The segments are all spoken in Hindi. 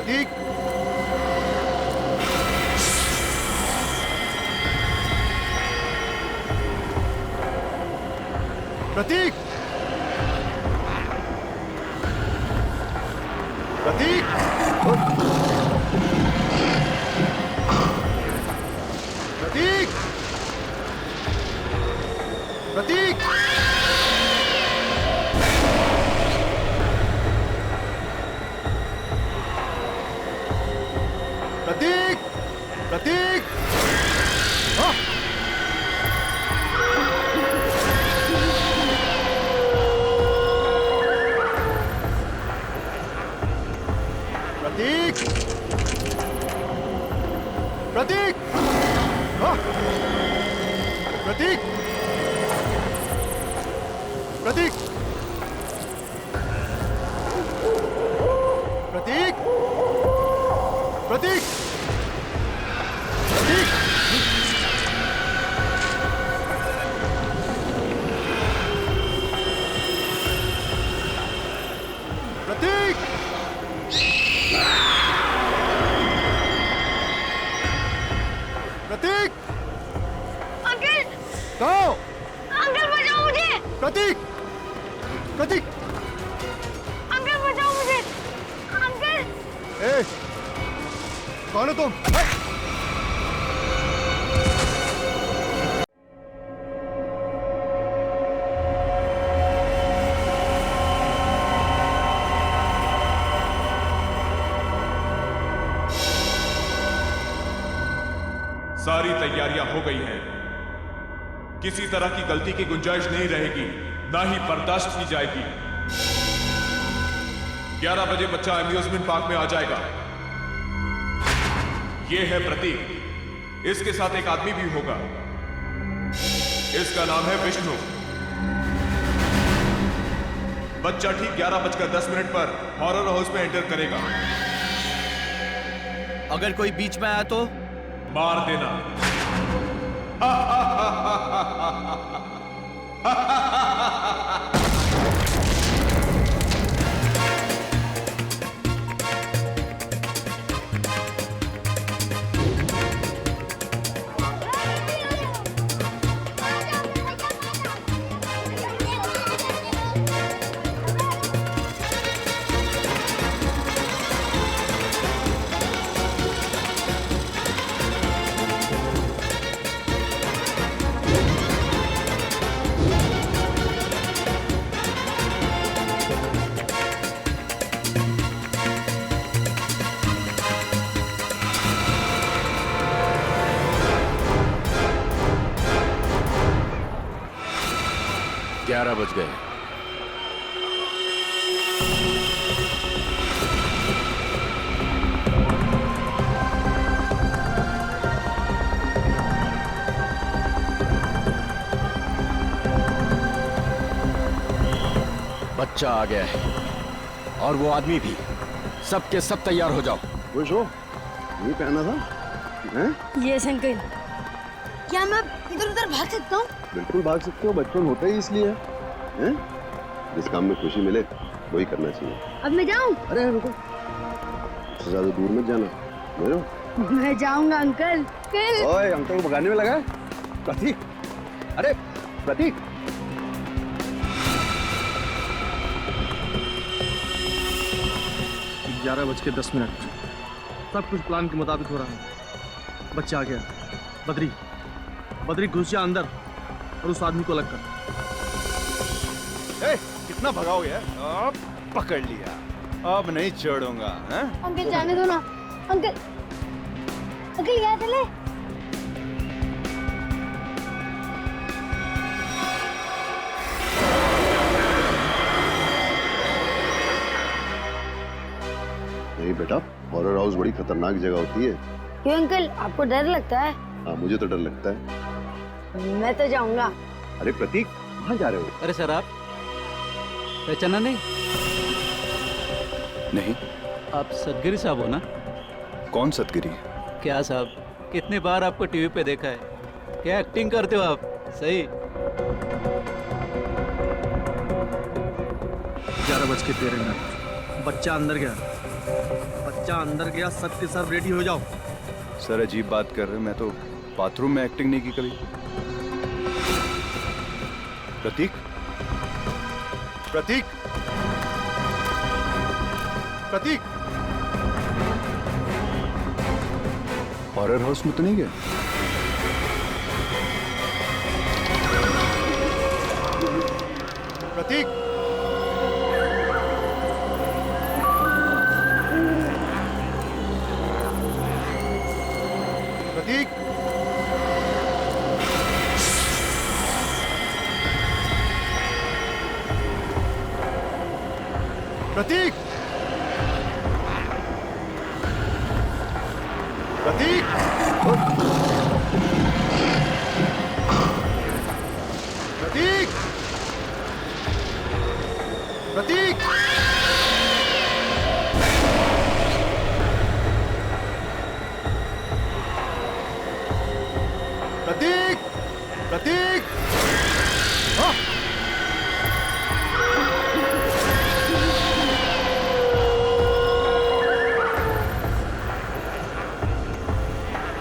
प्रतीक, प्रतीक, प्रतीक, प्रतीक, प्रतीक, प्रतीक, प्रतीक, हाँ? प्रतीक, प्रतीक, हाँ? प्रतीक, प्रतीक, प्रतीक, प्रतीक, प्रतीक, प्रतीक, प्रतीक, अंकल, कहो, अंकल बचाओ मुझे। प्रतीक, प्रतीक, अंकल बचाओ मुझे। अंकल, ए, कौन हो तुम? सारी तैयारियां हो गई हैं। किसी तरह की गलती की गुंजाइश नहीं रहेगी, ना ही बर्दाश्त की जाएगी। 11 बजे बच्चा अम्यूजमेंट पार्क में आ जाएगा। यह है प्रतीक, इसके साथ एक आदमी भी होगा। इसका नाम है विष्णु। बच्चा ठीक 11:10 पर हॉरर हाउस में एंटर करेगा। अगर कोई बीच में आया तो मार देना। बज गए। बच्चा आ गया है और वो आदमी भी। सब के सब तैयार हो जाओ। खुश हो? ये पहना था? हैं? Yes uncle. क्या मैं इधर उधर भाग सकता हूँ? बिल्कुल भाग सकते हो, बचपन होता ही इसलिए है। जिस काम में खुशी मिले वही करना चाहिए। अब मैं जाऊँ? अरे रुको, उससे ज्यादा दूर मत जाना। मेरे मैं जाऊंगा अंकल। ओए, अंकल को भगाने में लगा है? प्रतीक, अरे प्रतीक, 11:10। सब कुछ प्लान के मुताबिक हो रहा है। बच्चा आ गया। बद्री घुस जा अंदर और उस आदमी को अलग कर। कितना भगाओगे? अब पकड़ लिया, अब नहीं छोड़ूंगा। अंकल जाने दो ना। अंकल, अंकल यहाँ चले। नहीं बेटा, हॉरर हाउस बड़ी खतरनाक जगह होती है। क्यों अंकल, आपको डर लगता है? हाँ, मुझे तो डर लगता है। मैं तो जाऊंगा। अरे प्रतीक, कहाँ जा रहे हो? अरे सर, आप पहचाना नहीं? नहीं। आप सदगिरी साहब हो ना? कौन सतगिरी? क्या साहब, कितनी बार आपको टीवी पे देखा है। क्या एक्टिंग करते हो आप, सही। 11:13। बच्चा अंदर गया बच्चा अंदर गया, सबके सब रेडी हो जाओ। सर अजीब बात कर रहे हैं, मैं तो बाथरूम में एक्टिंग नहीं की कभी। प्रतीक, प्रतीक, प्रतीक, हॉरर हाउस में तो नहीं गया? प्रतीक, प्रतीक, प्रतीक, प्रतीक, प्रतीक, प्रतीक, प्रतीक, प्रतीक, हाँ।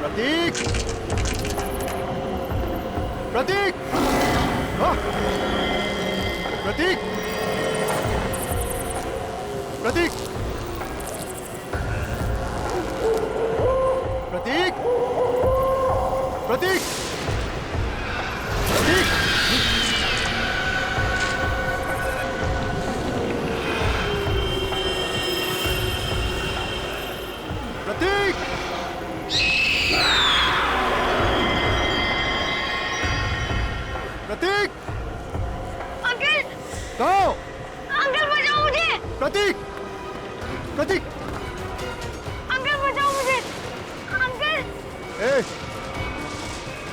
प्रतीक, प्रतीक, हाँ। प्रतीक, प्रतीक, प्रतीक, प्रतीक, प्रतीक, प्रतीक, प्रतीक, अंकल, कहो, अंकल बचाओ मुझे। प्रतीक, प्रतीक, अंकल बचाओ मुझे। अंकल, ए,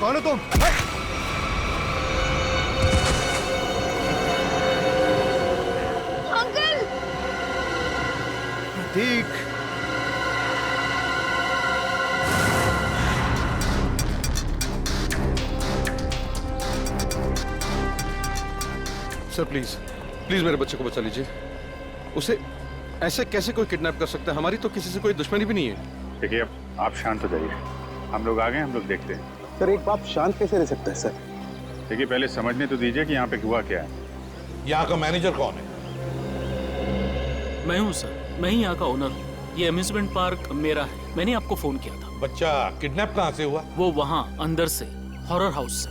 कौन हो तुम? Uncle, Prateek, sir please please मेरे बच्चे को बचा लीजिए। उसे ऐसे कैसे कोई किडनैप कर सकता है? हमारी तो किसी से कोई दुश्मनी भी नहीं है। देखिए, अब आप शांत हो जाइए। हम लोग आ गए, हम लोग देखते हैं। सर एक बाप शांत कैसे रह सकता है सर? देखिए, पहले समझने तो दीजिए कि यहाँ पे हुआ क्या है। यहाँ का मैनेजर कौन है? मैं हूँ सर, मैं ही यहाँ का ओनर हूँ। ये अम्यूजमेंट पार्क मेरा है। मैंने आपको फोन किया था। बच्चा किडनैप कहाँ से हुआ? वो वहाँ अंदर से, हॉरर हाउस से।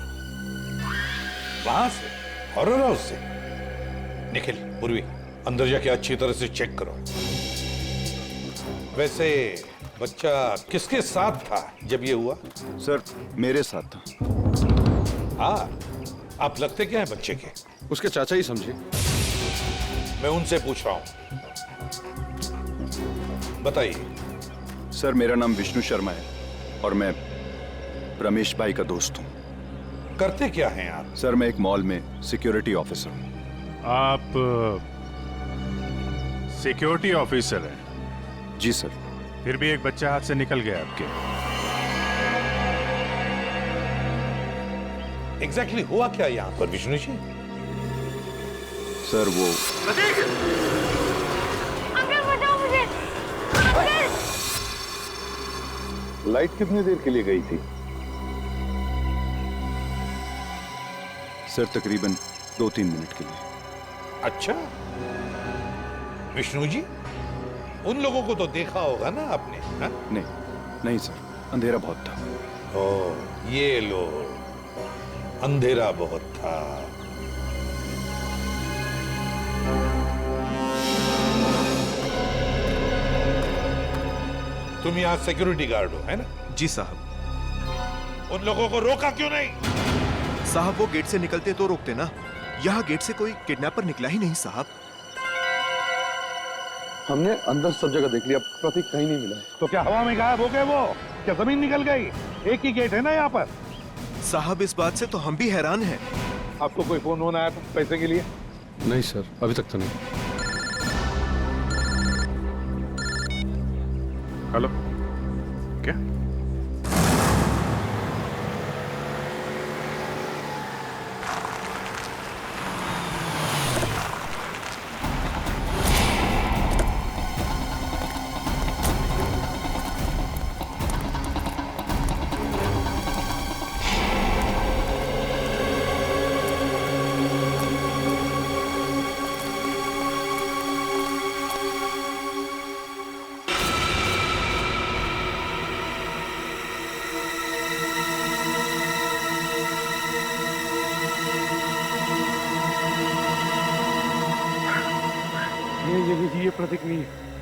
वहां से? हॉरर हाउस से? निखिल, पूर्वी, अंदर जाके अच्छी तरह से चेक करो। वैसे बच्चा किसके साथ था जब ये हुआ? सर मेरे साथ था। हाँ, आप लगते क्या है बच्चे के? उसके चाचा ही समझिए। मैं उनसे पूछ रहा हूं, बताइए। सर मेरा नाम विष्णु शर्मा है और मैं रमेश भाई का दोस्त हूँ। करते क्या हैं आप? सर मैं एक मॉल में सिक्योरिटी ऑफिसर हूँ। आप सिक्योरिटी ऑफिसर हैं? जी सर। फिर भी एक बच्चा हाथ से निकल गया आपके। एग्जैक्टली हुआ क्या यहाँ पर विष्णु जी? सर वो अंकल बचाओ मुझे। अंकल, लाइट कितनी देर के लिए गई थी? सर तकरीबन 2-3 मिनट के लिए। अच्छा, विष्णु जी, उन लोगों को तो देखा होगा ना आपने? हा? नहीं सर, अंधेरा बहुत था। ओ, ये लो, अंधेरा बहुत था। तुम यहाँ सिक्योरिटी गार्ड हो, है ना? जी साहब। उन लोगों को रोका क्यों नहीं? साहब वो गेट से निकलते तो रोकते ना। यहाँ गेट से कोई किडनैपर निकला ही नहीं साहब। हमने अंदर सब जगह देख लिया, प्रतीक कहीं नहीं मिला है। तो क्या हवा में गायब हो गए वो? क्या जमीन निकल गई? एक ही गेट है ना यहाँ पर। साहब इस बात से तो हम भी हैरान हैं। आपको कोई फोन होना आया था पैसे के लिए? नहीं सर, अभी तक तो नहीं। हेलो, क्या?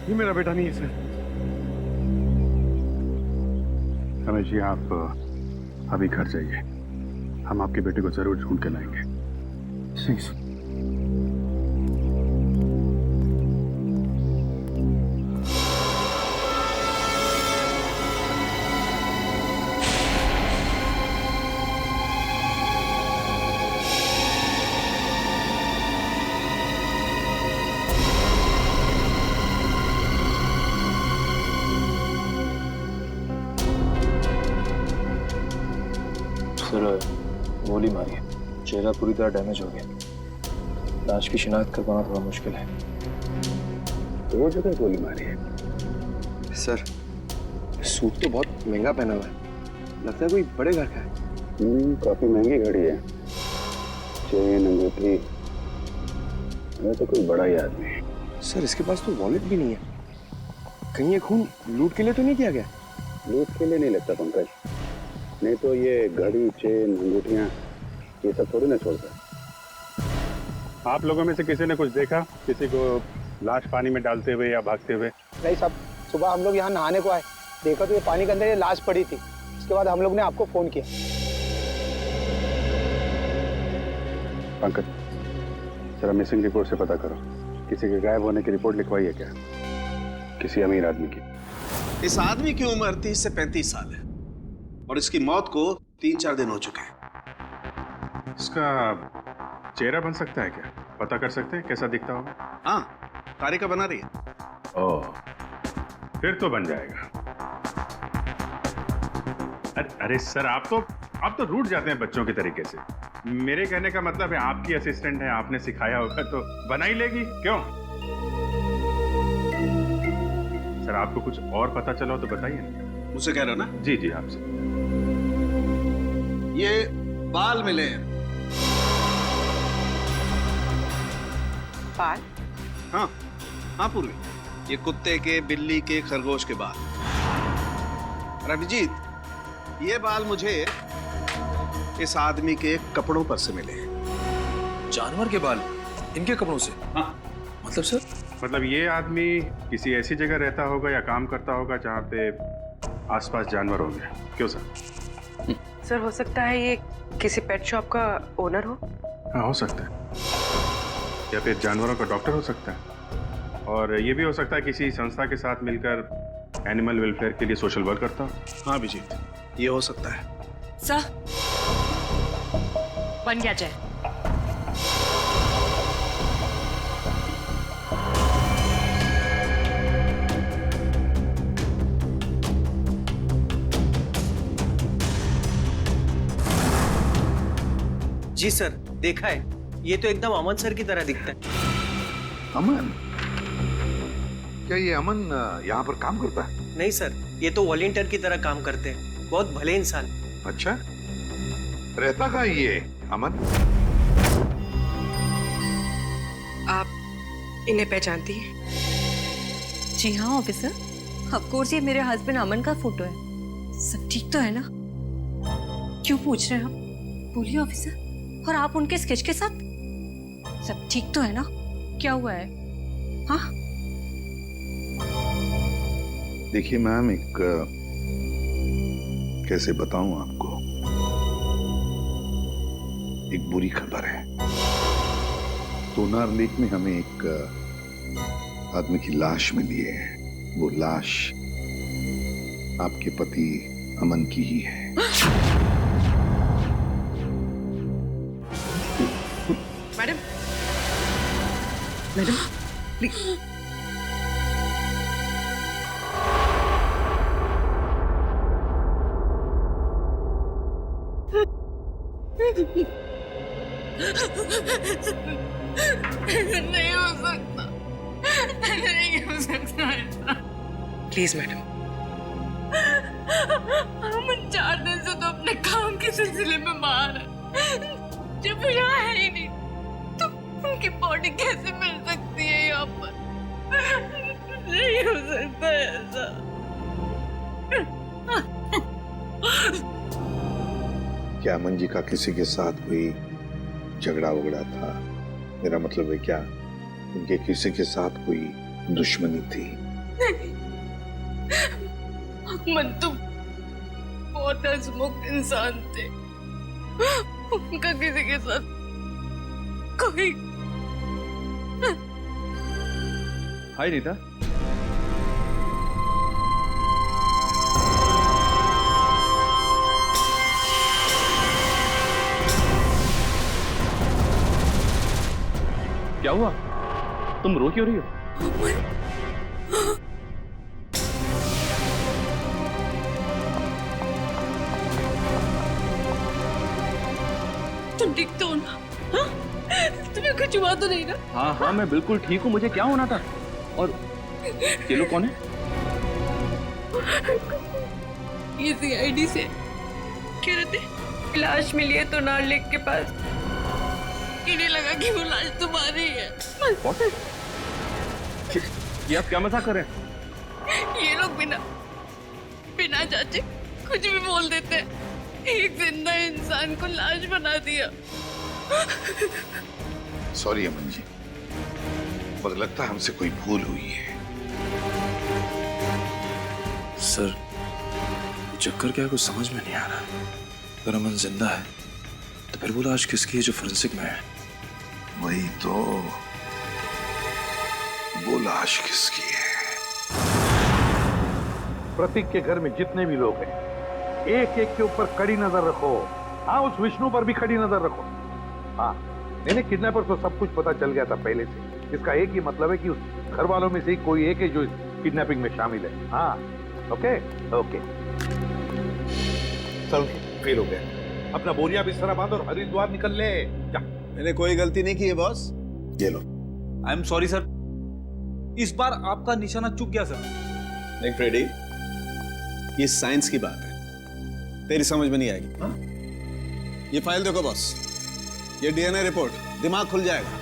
ये मेरा बेटा नहीं है सर। रमेश जी, आप अभी घर जाइए, हम आपके बेटे को जरूर ढूंढ के लाएंगे। ठीक सर। सर, गोली मारी है, चेहरा पूरी तरह डैमेज हो गया। लाश की शिनाख्त कर पाना थोड़ा मुश्किल है। दो जगह गोली मारी है। सर, सूट तो बहुत महंगा पहना हुआ है, लगता है कोई बड़े घर का है। काफी महंगी घड़ी है, चेन, अंगूठी, मैं तो कोई बड़ा ही आदमी है। सर, इसके पास तो वॉलेट भी नहीं है। कहीं ये खून लूट के लिए तो नहीं किया गया? लूट के लिए नहीं लगता पंकज, नहीं तो ये घड़ी, चेन, अंगूठियां ये सब थोड़ी ना छोड़ता। आप लोगों में से किसी ने कुछ देखा, किसी को लाश पानी में डालते हुए या भागते हुए? नहीं साहब, सुबह हम लोग यहाँ नहाने को आए, देखा तो ये पानी के अंदर ये लाश पड़ी थी। उसके बाद हम लोग ने आपको फोन किया। पंकज, जरा मिसिंग रिपोर्ट से पता करो, किसी के गायब होने की रिपोर्ट लिखवाई है क्या, किसी अमीर आदमी की? इस आदमी की उम्र 30 से 35 साल है और इसकी मौत को 3-4 दिन हो चुके हैं। इसका चेहरा बन सकता है क्या, पता कर सकते हैं कैसा दिखता होगा? हाँ, तारिका बना रही है। ओह, फिर तो बन जाएगा। अरे सर, आप तो रूठ जाते हैं बच्चों के तरीके से। मेरे कहने का मतलब है आपकी असिस्टेंट है, आपने सिखाया होगा तो बना ही लेगी, क्यों? सर, आपको कुछ और पता चला हो तो बताइए ना। मुझसे कह रहे हो ना? जी जी, आपसे। ये बाल मिले हैं। बाल? हाँ हाँ पूर्वी, ये कुत्ते के, बिल्ली के, खरगोश के बाल। और अभिजीत, ये बाल मुझे इस आदमी के कपड़ों पर से मिले हैं। जानवर के बाल इनके कपड़ों से? हाँ। मतलब सर? मतलब ये आदमी किसी ऐसी जगह रहता होगा या काम करता होगा जहाँ पे आसपास जानवर हो गए, क्यों सर? सर, हो सकता है ये किसी पेट शॉप का ओनर हो। हाँ, हो सकता है, या फिर जानवरों का डॉक्टर हो सकता है, और ये भी हो सकता है किसी संस्था के साथ मिलकर एनिमल वेलफेयर के लिए सोशल वर्क करता हो। हाँ अभिजीत, ये हो सकता है। सर, बन गया जय। जी सर, देखा है, ये तो एकदम अमन सर की तरह दिखता है। अमन? क्या ये अमन यहाँ पर काम करता है? नहीं सर, ये तो वॉलंटियर की तरह काम करते हैं, बहुत भले इंसान। अच्छा, रहता कहाँ ये अमन? आप इन्हें पहचानती हैं? जी हाँ ऑफिसर, ऑफ कोर्स ये मेरे हस्बैंड अमन का फोटो है। सब ठीक तो है ना? क्यों पूछ रहे हैं आप? बोलिए ऑफिसर। और आप उनके स्केच के साथ? सब ठीक तो है ना? क्या हुआ है? हाँ? देखिए मैम, एक कैसे बताऊं आपको, एक बुरी खबर है। सोनार लेक में हमें एक आदमी की लाश मिली है। वो लाश आपके पति अमन की ही है। Madam, madam please. नहीं हो सकता, नहीं हो सकता ऐसा। Please madam. हम 4 दिन से तो अपने काम के सिलसिले में बाहर है। जब यहाँ है ही नहीं तो उनकी बॉडी कैसे मिल सकती है यहाँ पर? नहीं हो सकता ऐसा। क्या अमन जी का किसी के साथ कोई झगड़ा वगड़ा था? मेरा मतलब है क्या उनके किसी के साथ कोई दुश्मनी थी? अमन तुम बहुत हंसमुख इंसान थे, उनका किसी के साथ कोई। हाय रीता। क्या हुआ? तुम रो क्यों रही हो? तुम ठीक तो हो ना? हाँ? तुम्हें कुछ हुआ तो नहीं ना? हाँ हाँ, मैं बिल्कुल ठीक हूँ। मुझे क्या होना था? और ये लोग कौन है? ये CID से कह रहे थे लाश मिली है तोनार लेक के पास, इन्हें लगा कि वो लाश तुम्हारी है। ये आप क्या मजाक कर रहे हैं? ये लोग बिना जांचे कुछ भी बोल देते हैं। एक जिंदा इंसान को लाश बना दिया। सॉरी अमन जी, पर लगता है हमसे कोई भूल हुई है। सर, चक्कर क्या है, कुछ समझ में नहीं आ रहा। अगर अमन जिंदा है तो फिर वो लाश किसकी है जो फोरेंसिक में है? वही तो, वो लाश किसकी है? प्रतीक के घर में जितने भी लोग हैं, एक एक के ऊपर कड़ी नजर रखो। हाँ, उस विष्णु पर भी कड़ी नजर रखो। हाँ, मैंने किडनैपर को सब कुछ पता चल गया था पहले से। इसका एक ही मतलब है कि उस घर वालों में से ही कोई एक है जो इस किडनैपिंग में शामिल है। हाँ, ओके ओके। चल, फेल हो गया। अपना बोरिया बिस्तरा बांध और हरिद्वार निकल ले। जा। मैंने कोई गलती नहीं की है बॉस। ये लो। आई एम सॉरी सर, इस बार आपका निशाना चूक गया सर। नहीं फ्रेडी, ये साइंस की बात है, तेरी समझ में नहीं आएगी। हा? ये फाइल देखो बॉस, ये DNA रिपोर्ट, दिमाग खुल जाएगा।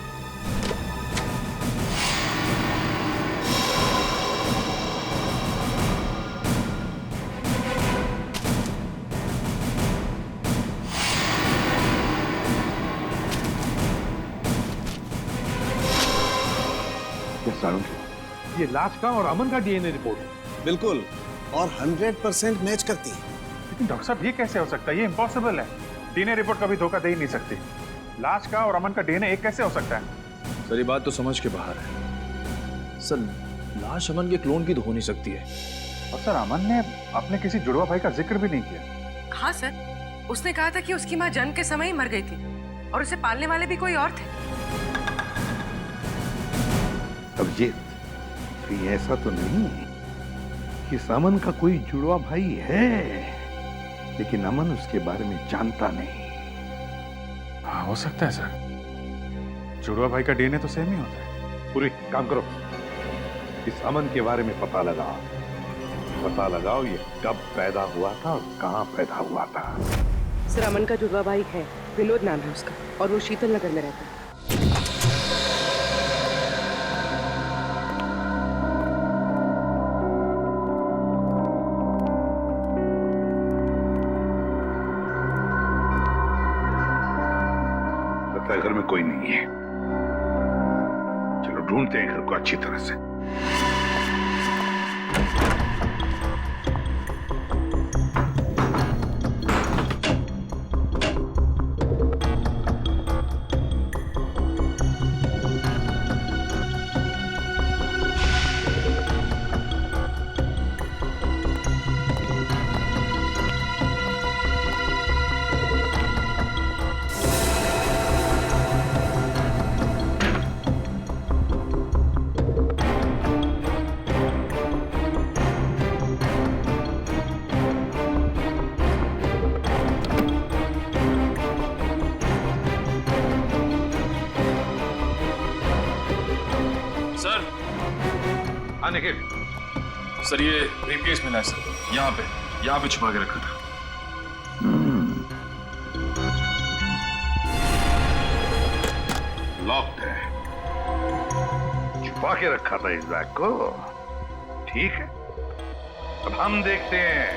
ये लाश का और अमन का DNA रिपोर्ट बिल्कुल, और 100% मैच करती है। लेकिन डॉक्टर साहब ये कैसे हो सकता है? ये इम्पॉसिबल है। DNA रिपोर्ट कभी धोखा दे ही नहीं सकती। लाश का और अमन का DNA एक कैसे हो सकता है? सर, ये बात तो समझ के बाहर है। सर, लाश अमन के क्लोन की तो हो नहीं सकती है। और सर, अमन ने अपने किसी जुड़वा भाई का जिक्र भी नहीं किया। हाँ सर, उसने कहा था कि उसकी माँ जन्म के समय ही मर गई थी और उसे पालने वाले भी कोई और थे। अभिजीत, कहीं ऐसा तो नहीं कि अमन का कोई जुड़वा भाई है, लेकिन अमन उसके बारे में जानता नहीं। हाँ, हो सकता है सर। जुड़वा भाई का DNA तो सेम ही होता है। पूरी काम करो, इस अमन के बारे में पता लगाओ ये कब पैदा हुआ था और कहाँ पैदा हुआ था। सर, अमन का जुड़वा भाई है, विनोद नाम है उसका, और वो शीतल नगर में रहता है। घर में कोई नहीं है, चलो ढूंढते हैं घर को अच्छी तरह से। निखिल, सर ये ब्रीफकेस मिला है सर, यहाँ पे छुपा के रखा था। लॉक्ड है, छुपा के रखा था इस बैग को। ठीक है, अब हम देखते हैं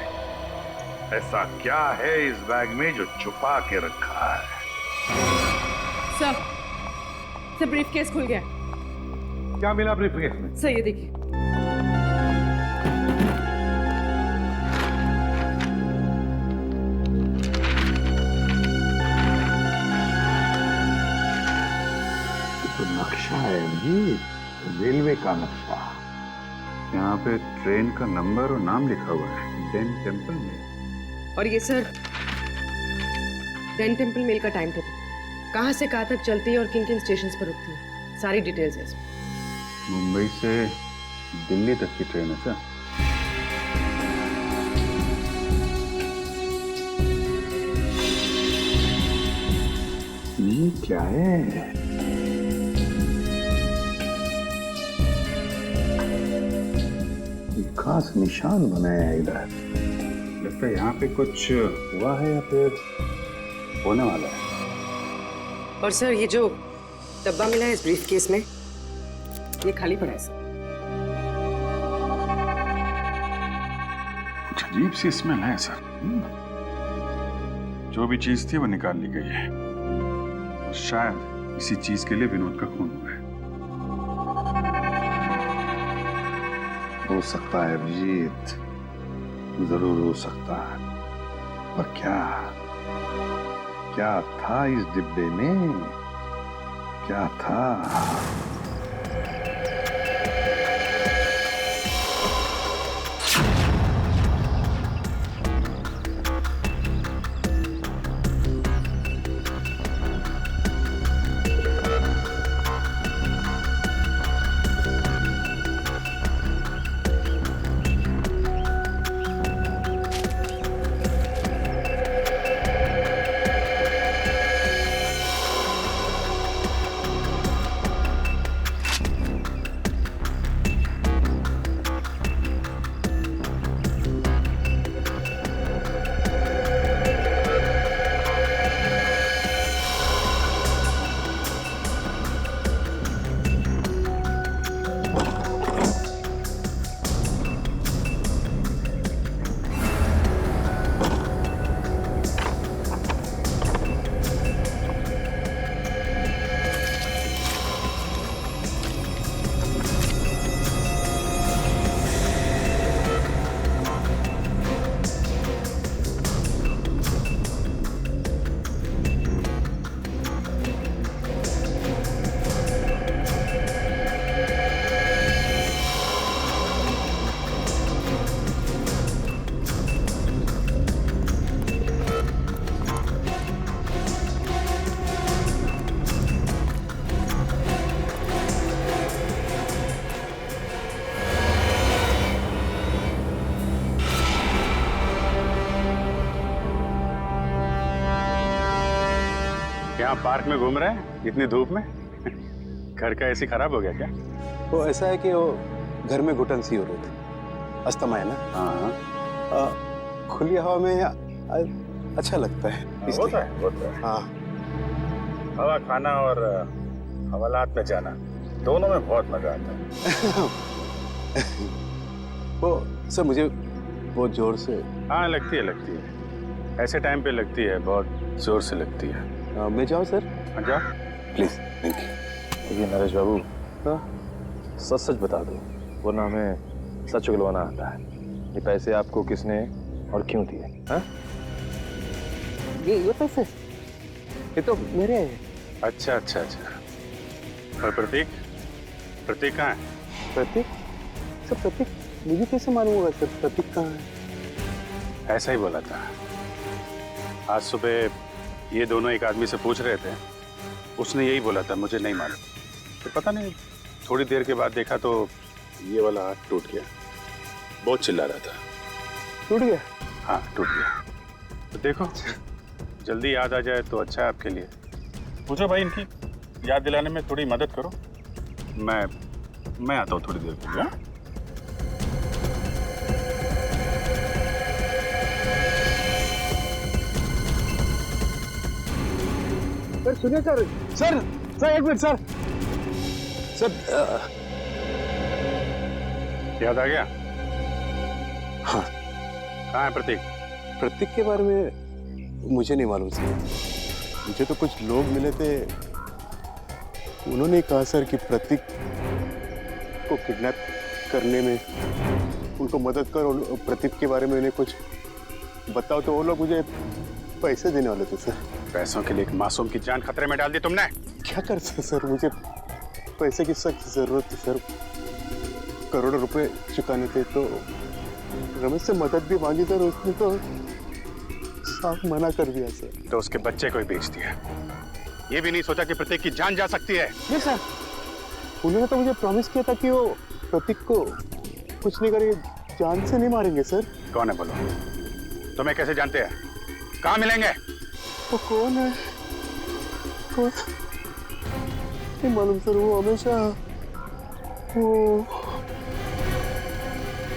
ऐसा क्या है इस बैग में जो छुपा के रखा है। सर, ब्रीफकेस खुल गया। क्या मिला ब्रीफकेस में? सर, ये देखिए। रंजीत, रेलवे का नक्शा। यहाँ पे ट्रेन का नंबर और नाम लिखा हुआ है, डेन टेम्पल में। और ये सर डेन टेम्पल मेल का टाइम टेबल, कहाँ से कहाँ तक चलती है और किन किन स्टेशन पर रुकती है, सारी डिटेल्स है इसमें। मुंबई से दिल्ली तक की ट्रेन है सर। ये क्या है? एक खास निशान बनाया है इधर। लगता है यहाँ पे कुछ हुआ है या फिर होने वाला है। और सर ये जो डब्बा मिला है इस ब्रीफ केस में, ये खाली पड़ा है सर। कुछ अजीब सी स्मेल है सर। जो भी चीज थी वो निकाल ली गई है और शायद इसी चीज के लिए विनोद का खून हुआ है। हो सकता है अभिजीत, जरूर हो सकता है, पर क्या था इस डिब्बे में? क्या था? यहाँ पार्क में घूम रहे हैं इतनी धूप में? घर का एसी खराब हो गया क्या? वो ऐसा है कि वो घर में घुटन सी हो रही थी, अस्थमा है ना। हाँ, खुली हवा में अच्छा लगता है। होता है। हाँ, हवा खाना और हवालात में जाना दोनों में बहुत मजा आता है। वो सर मुझे बहुत जोर से। हाँ लगती है। ऐसे टाइम पे लगती है, बहुत जोर से लगती है। मैं जाऊँ सर? हाँ जाओ प्लीज। Thank you. देखिए नरेश बाबू, सच सच बता दो, वरना हमें सच उगलवाना आता है। ये पैसे आपको किसने और क्यों दिए? हाँ? ये पैसे ये तो मेरे हैं। अच्छा। और प्रतीक कहाँ है? प्रतीक? सर प्रतीक मुझे कैसे मालूम होगा सर प्रतीक कहाँ है? ऐसा ही बोला था। आज सुबह ये दोनों एक आदमी से पूछ रहे थे, उसने यही बोला था, मुझे नहीं मालूम। तो पता नहीं, थोड़ी देर के बाद देखा तो ये वाला हाथ टूट गया। बहुत चिल्ला रहा था। टूट गया? हाँ टूट गया। तो देखो जल्दी याद आ जाए तो अच्छा है आपके लिए। पूछो भाई, इनकी याद दिलाने में थोड़ी मदद करो। मैं आता हूँ थोड़ी देर के लिए। सर सुनिए सर एक मिनट सर। याद आ गया? हाँ। कहाँ है प्रतीक? प्रतीक के बारे में मुझे नहीं मालूम सर। मुझे तो कुछ लोग मिले थे, उन्होंने कहा सर कि प्रतीक को किडनैप करने में उनको मदद करो, प्रतीक के बारे में उन्हें कुछ बताओ। तो वो लोग मुझे पैसे देने वाले थे सर। पैसों के लिए एक मासूम की जान खतरे में डाल दी तुमने। क्या कर सकते सर, मुझे पैसे की सख्त जरूरत थी सर, करोड़ों रुपए चुकाने थे, तो रमेश से मदद भी मांगी सर, उसने तो साफ मना कर दिया सर। तो उसके बच्चे को ही बेच दिया, ये भी नहीं सोचा कि प्रतीक की जान जा सकती है? नहीं सर, उन्होंने तो मुझे प्रॉमिस किया था कि वो प्रतीक को कुछ नहीं करेंगे, जान से नहीं मारेंगे सर। कौन है बोलो, तुम्हें कैसे जानते हैं, कहाँ मिलेंगे? वो कौन है? कौन? नहीं मालूम सर, वो हमेशा वो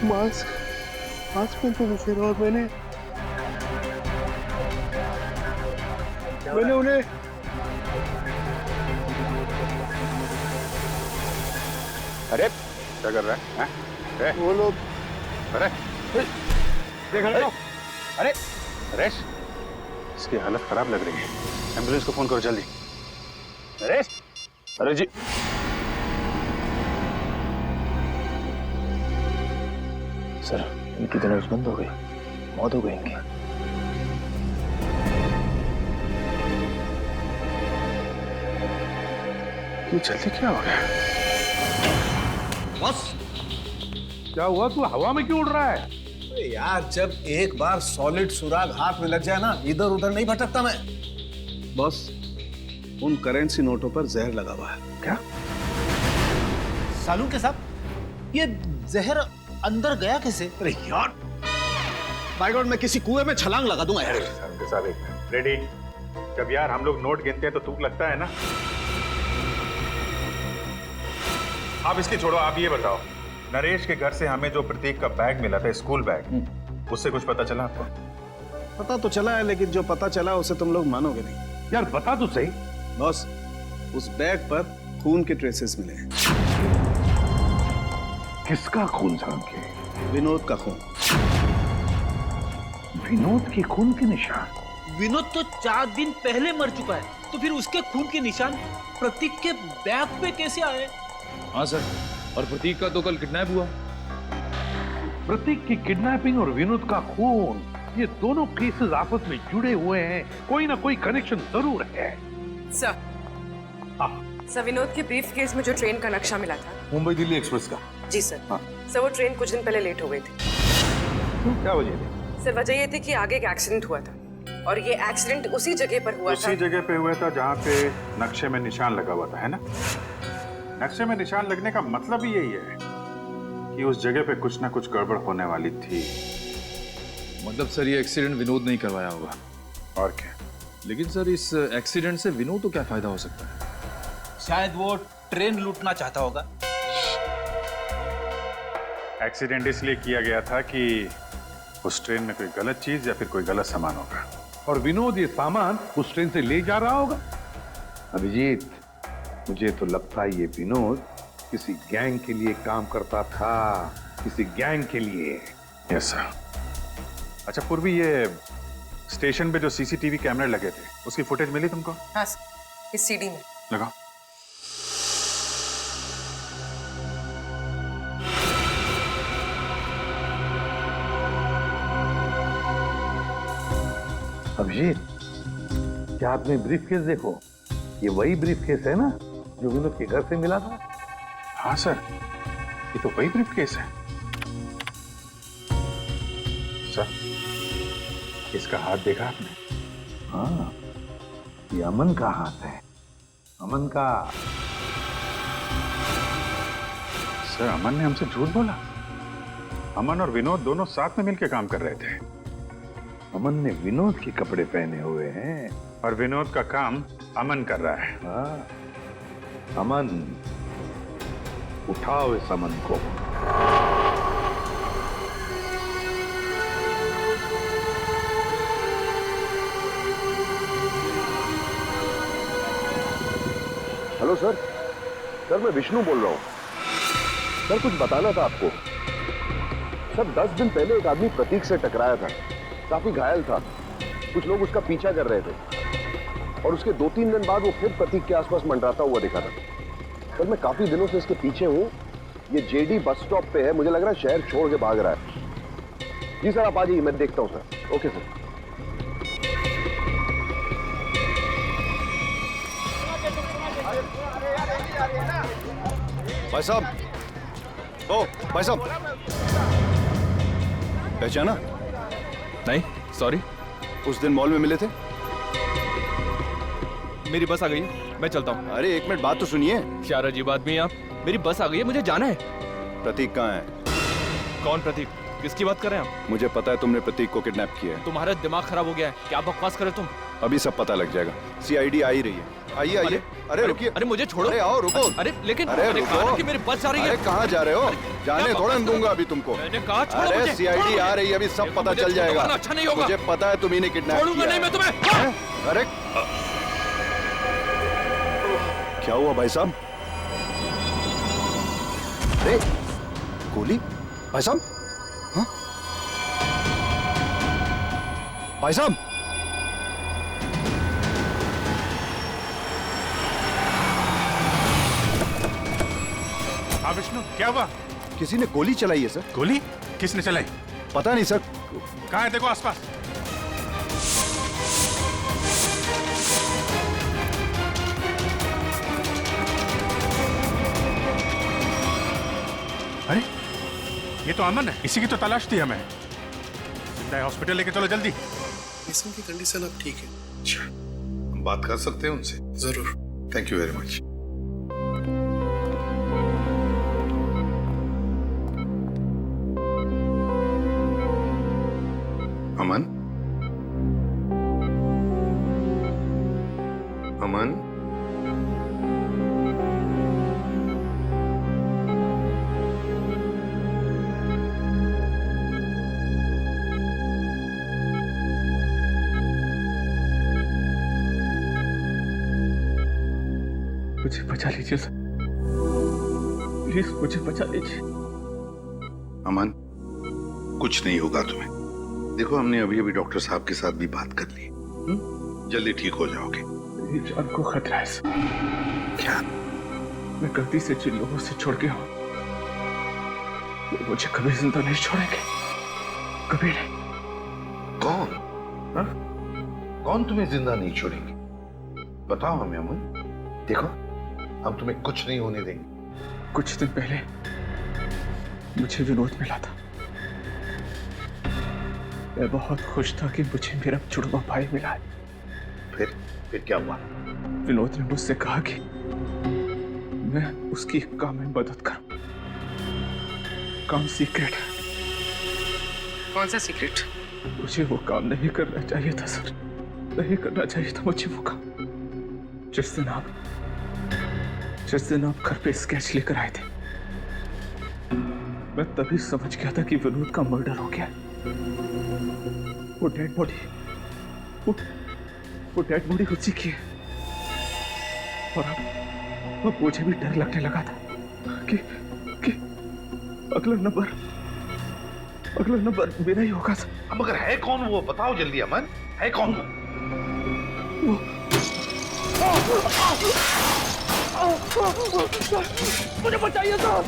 मास्क पहनते थे सर, और मैंने उन्हें अरे क्या कर रहा है? हैं? वो लोग अरे देख रहे हो? अरे नरेश, इसकी हालत खराब लग रही है, एम्बुलेंस को फोन करो जल्दी। नरेश, अरे जी सर, इनकी तो नर्स बंद हो गई, मौत हो गई इनकी। ये जल्दी क्या हो गया? बस क्या हुआ, तू हवा में क्यों उड़ रहा है? अरे यार, जब एक बार सॉलिड सुराग हाथ में लग जाए ना, इधर उधर नहीं भटकता मैं। बॉस, उन करेंसी नोटों पर जहर लगा हुआ है। क्या? सालू के साहब, ये जहर अंदर गया कैसे? अरे यार, बाय गॉड, मैं किसी कुएं में छलांग लगा दूंगा यार। रेडी? जब यार हम लोग नोट गिनते हैं तो तुक लगता है ना। आप इसकी छोड़ो, आप ये बताओ, नरेश के घर से हमें जो प्रतीक का बैग मिला था, स्कूल बैग, उससे कुछ पता चला आपको? पता तो चला है, लेकिन जो पता चला उसे तुम लोग मानोगे नहीं। यार बता तो सही। बॉस, उस बैग पर खून के ट्रेसेस मिले हैं। किसका खून साहब के? विनोद का खून। विनोद के खून के निशान? विनोद तो 4 दिन पहले मर चुका है, तो फिर उसके खून के निशान प्रतीक के बैग पे कैसे आए? हाँ सर, और प्रतीक का तो कल किडनैप हुआ। प्रतीक की किडनैपिंग और विनोद का खून, ये दोनों केसेस आपस में जुड़े हुए हैं, कोई ना कोई कनेक्शन जरूर है। सर, विनोद के ब्रीफ केस में जो ट्रेन का नक्शा मिला था, मुंबई दिल्ली एक्सप्रेस का। जी सर। सर, वो ट्रेन कुछ दिन पहले लेट हो गई थी। क्या वजह थी? सर, वजह ये थी कि आगे एक एक्सीडेंट हुआ था, और ये एक्सीडेंट उसी जगह पर हुआ था। उसी जगह पे हुआ था जहाँ पे नक्शे में निशान लगा हुआ था, है ना? नक्शे में निशान लगने का मतलब ही यही है कि उस जगह पे कुछ ना कुछ गड़बड़ होने वाली थी। मतलब सर, ये एक्सीडेंट विनोद नहीं करवाया होगा। और क्या? लेकिन सर, इस एक्सीडेंट से विनोद को क्या फायदा हो सकता है? शायद वो ट्रेन लूटना चाहता होगा। एक्सीडेंट इसलिए किया गया था कि उस ट्रेन में कोई गलत चीज या फिर कोई गलत सामान होगा, और विनोद ये सामान उस ट्रेन से ले जा रहा होगा। अभिजीत, मुझे तो लगता है ये विनोद किसी गैंग के लिए काम करता था, किसी गैंग के लिए। Yes sir. अच्छा पूर्वी, ये स्टेशन पे जो सीसीटीवी कैमरे लगे थे, उसकी फुटेज मिली तुमको? हाँ सर, इस सीडी में। लगाओ। अभिजीत, क्या आपने ब्रीफ केस देखो? ये वही ब्रीफ केस है ना जो विनोद के घर से मिला था? हाँ सर, ये तो वही ब्रीफ केस है सर। इसका हाथ देखा आपने? हाँ, ये अमन का हाथ है, अमन का। सर, अमन ने हमसे झूठ बोला। अमन और विनोद दोनों साथ में मिलकर काम कर रहे थे। अमन ने विनोद के कपड़े पहने हुए हैं, और विनोद का काम अमन कर रहा है। हाँ, अमन, उठाओ इस अमन को। हेलो सर, मैं विष्णु बोल रहा हूँ। सर, कुछ बताना था आपको। सर, 10 दिन पहले एक आदमी प्रतीक से टकराया था, काफी घायल था। कुछ लोग उसका पीछा कर रहे थे, और उसके 2-3 दिन बाद वो फिर प्रतीक के आसपास मंडराता हुआ दिखा था। सर, मैं काफी दिनों से इसके पीछे हूँ। ये जेडी बस स्टॉप पे है, मुझे लग रहा है शहर छोड़ के भाग रहा है। जी सर, आप आ जाइए, मैं देखता हूँ सर। Okay sir. भाई साहब, ओ भाई साहब, पहचाना? नहीं, सॉरी। उस दिन मॉल में मिले थे। मेरी बस आ गई है, मैं चलता हूँ। अरे एक मिनट, बात तो सुनिए। क्या अजीब आदमी है आप। मेरी बस आ गई है, मुझे जाना है। प्रतीक कहाँ है? कौन प्रतीक? किसकी बात कर रहे हैं आप? मुझे पता है तुमने प्रतीक को किडनैप किया है। तुम्हारा दिमाग खराब हो गया है, क्या बकवास कर रहे हो तुम? अभी सब पता लग जाएगा। सीआईडी आ ही रही है। आइए आइए। अरे रुकिए। अरे मुझे छोड़ो। अरे आओ, रुको। अरे लेकिन अरे कहा ना कि मेरी बस जा रही है। अरे कहाँ जा रहे हो? जाने थोड़ा दूंगा अभी तुमको। मैंने कहा छोड़ो अरे मुझे। सीआईडी आ रही है, अभी सब पता चल जाएगा। अच्छा नहीं होगा। मुझे पता है तुम्ही ने किडनैप किया। छोड़ूंगा नहीं मैं तुम्हें। अरे क्या हुआ भाई साहब? अरे गोली? भाई साहब? हाँ? भाई साहब? हाँ विष्णु, क्या हुआ? किसी ने गोली चलाई है सर। गोली? किसने चलाई? पता नहीं सर। कहाँ है? देखो आसपास। अरे ये तो अमन है, इसी की तो तलाश थी हमें। जिंदा है, हॉस्पिटल लेके चलो जल्दी। इसम की कंडीशन अब ठीक है। अच्छा, हम बात कर सकते हैं उनसे? जरूर। Thank you very much. Aman, Aman, मुझे बचा लीजिए सर, प्लीज मुझे बचा लीजिए। अमन, कुछ नहीं होगा तुम्हें। देखो हमने अभी अभी डॉक्टर साहब के साथ भी बात कर ली, जल्दी ठीक हो जाओगे। मेरी जान को खतरा है सर। क्या? मैं गलती से जिन लोगों से छोड़ गया हूं वो मुझे कभी जिंदा नहीं छोड़ेंगे, कभी नहीं। कौन? हा? कौन तुम्हें जिंदा नहीं छोड़ेंगे? बताओ हमें अमन। देखो हम तुम्हें कुछ नहीं होने देंगे। कुछ दिन पहले मुझे विनोद मिला था। मैं बहुत खुश था कि मुझे मेरा जुड़वा भाई मिला है। फिर क्या हुआ? विनोद ने मुझसे कहा कि मैं उसकी काम में मदद करूं। काम सीक्रेट है। कौन सा सीक्रेट? मुझे वो काम नहीं करना चाहिए था सर, नहीं करना चाहिए था मुझे वो काम। जिस दिन आप घर पे स्केच लेकर आए थे, मैं तभी समझ गया था कि विनोद का मर्डर हो गया। वो डेड बॉडी उसी की है। और अब मुझे भी डर लगने लगा था कि अगला नंबर मेरा ही होगा सर। अब मगर है कौन वो? बताओ जल्दी अमन, है कौन वो? मुझे बचाइए सर।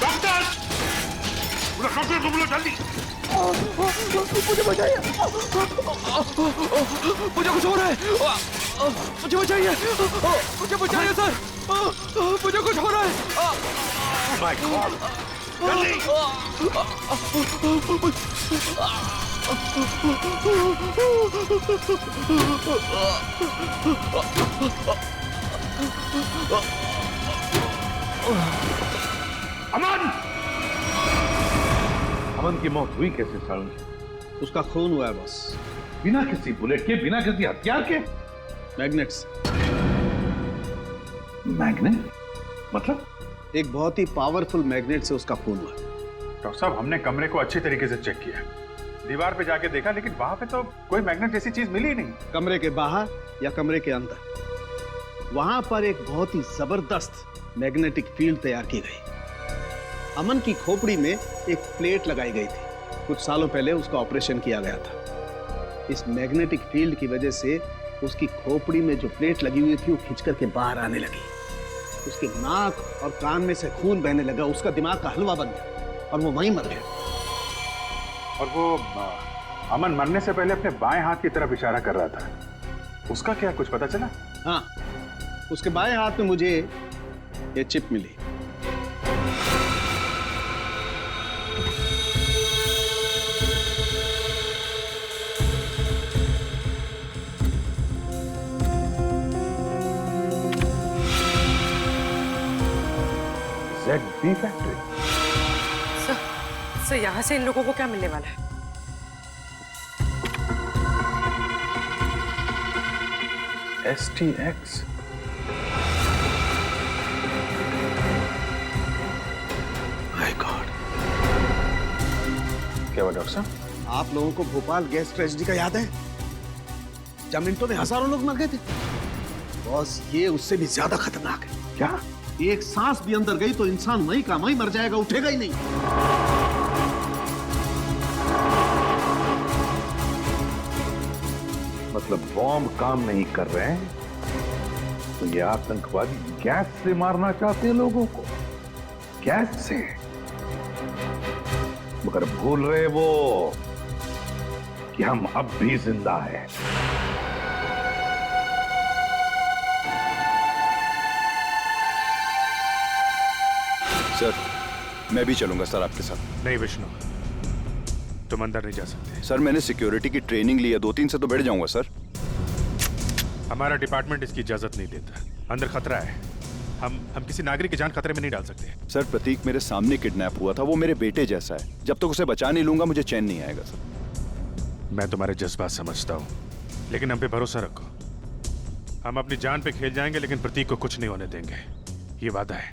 डॉक्टर, जल्दी मुझे बचाइए। मुझे कुछ हो रहा है, मुझे बचाइए। मुझे बचाइए सर, मुझे कुछ हो रहा है। माय गॉड, जल्दी। अमन! अमन की मौत हुई कैसे सारुण? उसका खून हुआ है बस। बिना किसी बुलेट के, बिना किसी हथियार के? मैग्नेट्स। मैग्नेट? मतलब? एक बहुत ही पावरफुल मैग्नेट से उसका खून हुआ। डॉक्टर साहब, हमने कमरे को अच्छी तरीके से चेक किया, दीवार पे जाके देखा, लेकिन वहां पे तो कोई मैग्नेट जैसी चीज मिली ही नहीं। कमरे के बाहर या कमरे के अंदर, वहां पर एक बहुत ही जबरदस्त मैग्नेटिक फील्ड तैयार की गई। अमन की खोपड़ी में एक प्लेट लगाई गई थी। कुछ सालों पहले उसका ऑपरेशन किया गया था। इस मैग्नेटिक फील्ड की वजह से उसकी खोपड़ी में जो प्लेट लगी हुई थी वो खिंच करके बाहर आने लगी। उसके नाक और कान में से खून बहने लगा, उसका दिमाग का हलवा बन गया और वो वहीं मर गया। और वो अमन मरने से पहले अपने बाएं हाथ की तरफ इशारा कर रहा था, उसका क्या कुछ पता चला? हाँ, उसके बाएं हाथ में मुझे ये चिप मिली। ZB factory. सर यहाँ से इन लोगों को क्या मिलने वाला है? STX। My God. क्या हुआ डॉक्टर साहब? आप लोगों को भोपाल गैस ट्रेजेडी का याद है? जब मिनटों में हजारों लोग मर गए थे। बॉस, ये उससे भी ज्यादा खतरनाक है। क्या? एक सांस भी अंदर गई तो इंसान वहीं का वहीं मर जाएगा, उठेगा ही नहीं। मतलब बॉम्ब काम नहीं कर रहे हैं तो ये आतंकवादी गैस से मारना चाहते हैं लोगों को, गैस से। मगर भूल रहे वो कि हम अब भी जिंदा हैं। सर, मैं भी चलूंगा सर आपके साथ। नहीं विष्णु, तुम अंदर नहीं जा सकते। सर, मैंने सिक्योरिटी की ट्रेनिंग ली है, 2-3 से तो बैठ जाऊंगा सर। हमारा डिपार्टमेंट इसकी इजाजत नहीं देता। अंदर खतरा है। हम किसी नागरिक की जान खतरे में नहीं डाल सकते। सर, प्रतीक मेरे सामने किडनैप हुआ था। वो मेरे बेटे जैसा है। जब तक उसे बचा नहीं लूंगा मुझे चैन नहीं आएगा सर। मैं तुम्हारे जज्बात समझता हूँ, लेकिन हम पे भरोसा रखो। हम अपनी जान पे खेल जाएंगे, लेकिन प्रतीक को कुछ नहीं होने देंगे। ये वादा है।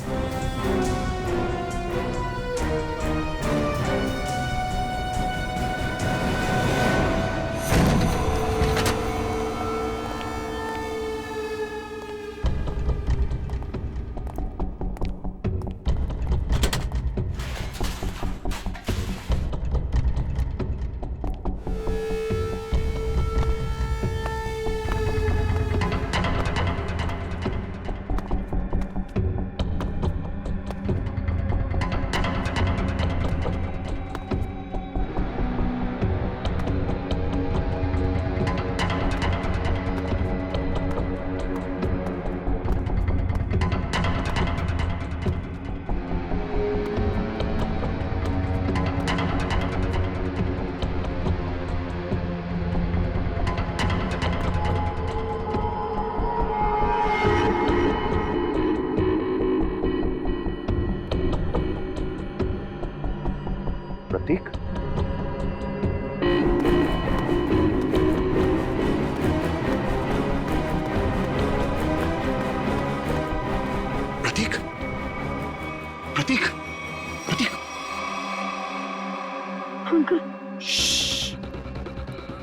प्रतीक, प्रतीक, प्रतीक, प्रतीक। अंकल,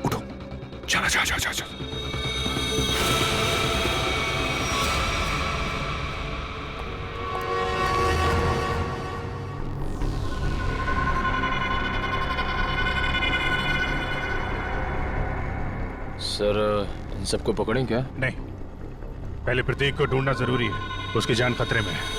उठो, चला जा जा जा जा। सर, इन सबको पकड़ें क्या? नहीं, पहले प्रतीक को ढूंढना जरूरी है। उसकी जान खतरे में है।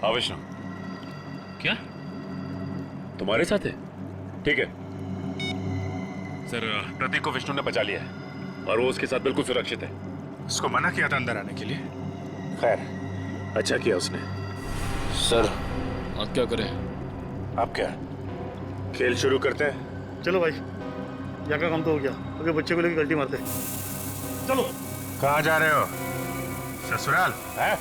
हाँ विष्णु। क्या तुम्हारे साथ है? ठीक है सर, प्रतीक को विष्णु ने बचा लिया है और वो उसके साथ बिल्कुल सुरक्षित है। उसको मना किया था अंदर आने के लिए। खैर, अच्छा किया उसने। सर, अब क्या करें? अब क्या, खेल शुरू करते हैं? चलो भाई, यहाँ का काम तो हो गया। अगर बच्चे को लेकर गलती मारते चलो। कहाँ जा रहे हो? ससुराल है?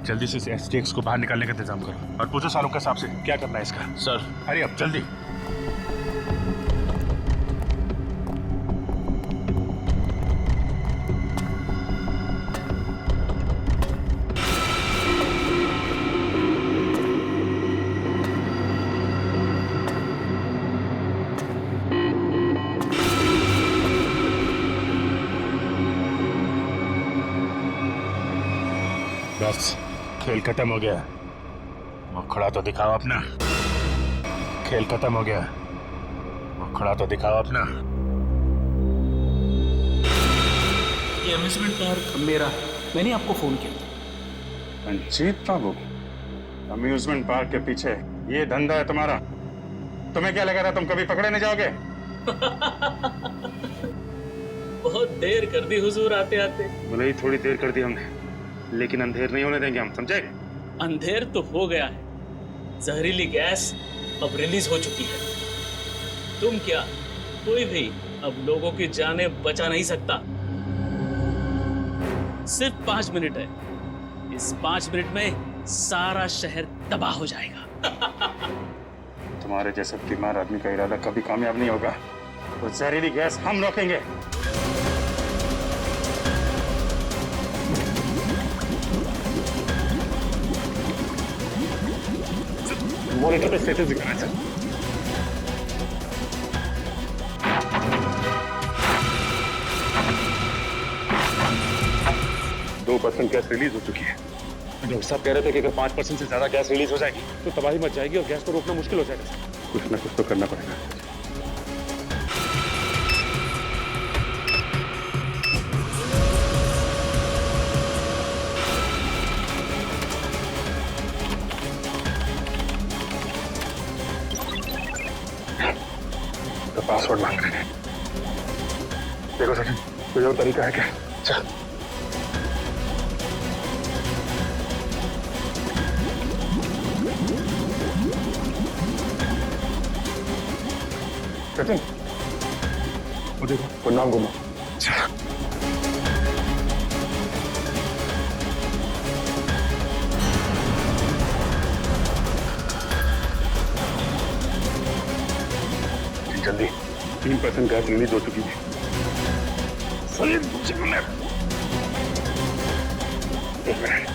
जल्दी से इस STX को बाहर निकालने का इंतजाम करो और पूछो सालों के हिसाब से क्या करना है इसका। सर अरे अब जल्दी। बस खेल खत्म हो गया। मुखड़ा तो दिखाओ अपना। खेल खत्म हो गया। मुखड़ा तो दिखाओ अपना। ये अम्यूजमेंट पार्क मेरा, मैंने आपको फोन किया। रंजीत बाबू, अम्यूजमेंट पार्क के पीछे ये धंधा है तुम्हारा? तुम्हें क्या लगा था तुम कभी पकड़े नहीं जाओगे? बहुत देर कर दी हुजूर आते आते। भले ही थोड़ी देर कर दी हमने, लेकिन अंधेर नहीं होने देंगे हम, समझे? अंधेर तो हो गया है, जहरीली गैस अब रिलीज हो चुकी है। तुम क्या, कोई भी अब लोगों की जानें बचा नहीं सकता। सिर्फ 5 मिनट है, इस 5 मिनट में सारा शहर तबाह हो जाएगा। तुम्हारे जैसे बीमार आदमी का इरादा कभी कामयाब नहीं होगा। वो जहरीली गैस हम रोकेंगे। मॉनिटर पे स्टेटस दिखाना चाहिए। 2% गैस रिलीज हो चुकी है। डॉक्टर साहब कह रहे थे कि अगर 5% से ज्यादा गैस रिलीज हो जाएगी तो तबाही मच जाएगी और गैस को रोकना मुश्किल हो जाएगा। कुछ ना कुछ तो करना पड़ेगा। तो पासवर्ड मांग रहे हैं। देखो सचिन, कोई और तरीका है क्या? चल। सचिन, वो देखो, वो नाम घुमा। चल। जल्दी, 3% गैस रिलीज हो चुकी है। सलीम, चल। एक मिनट।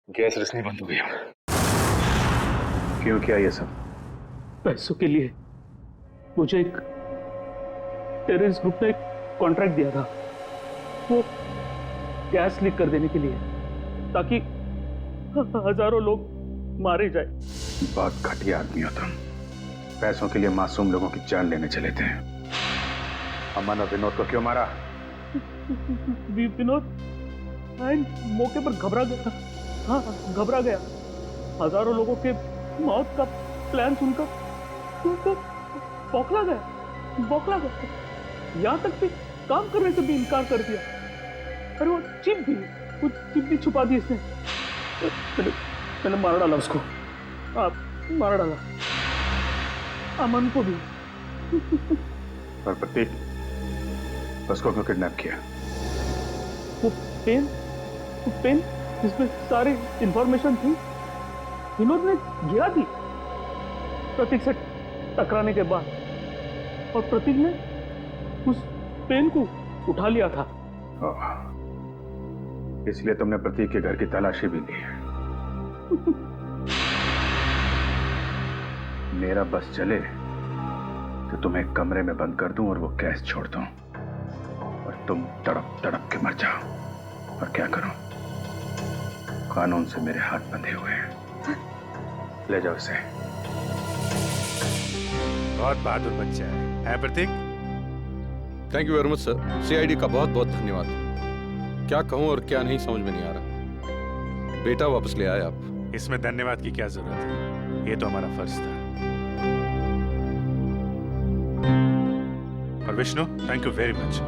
गैस रिसनी बंद हो गई। क्यों किया ये सब? पैसों के लिए। मुझे एक टेररिस्ट ग्रुप ने एक कॉन्ट्रैक्ट दिया था, वो गैस लीक कर देने के लिए, ताकि हजारों लोग मारे जाए। बहुत घटिया आदमी हो तुम। पैसों के लिए मासूम लोगों की जान लेने चले थे। अमन और विनोद को क्यों मारा? विनोद मौके पर घबरा गया। हाँ, घबरा गया। हजारों लोगों के मौत का प्लान सुनकर बौखला गया। यहाँ तक कि काम करने से भी इनकार कर दिया। अरे वो चिप भी छुपा दी इसने। मैंने मार डाला उसको। मार डाला अमन को भी। और प्रतीक, उसको क्यों किडनैप किया? वो पेन जिसमें सारी इंफॉर्मेशन थी, विनोद ने गिरा दी प्रतीक से टकराने के बाद, और प्रतीक ने उस पेन को उठा लिया था। इसलिए तुमने प्रतीक के घर की तलाशी भी ली। मेरा बस चले तो तुम्हें एक कमरे में बंद कर दूं और वो गैस छोड़ दूं, और तुम तड़प तड़प के मर जाओ। और क्या करूं? कानून से मेरे हाथ बंधे हुए हैं। ले जाओ इसे। बहुत बहादुर बच्चा है Prateek. Thank you very much sir. CID का बहुत बहुत धन्यवाद। क्या कहूं और क्या नहीं समझ में नहीं आ रहा। बेटा वापस ले आए आप। इसमें धन्यवाद की क्या जरूरत है? ये तो हमारा फर्ज था। और Vishnu, thank you very much.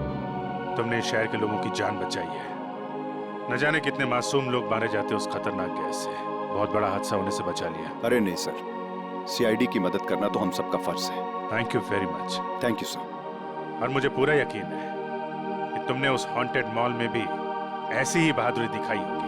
तुमने इस शहर के लोगों की जान बचाई है। न जाने कितने मासूम लोग मारे जाते उस खतरनाक गैस से। बहुत बड़ा हादसा होने से बचा लिया। अरे नहीं सर, सीआईडी की मदद करना तो हम सबका फर्ज है। Thank you very much. Thank you sir. और मुझे पूरा यकीन है कि तुमने उस हॉन्टेड मॉल में भी ऐसी ही बहादुरी दिखाई होगी।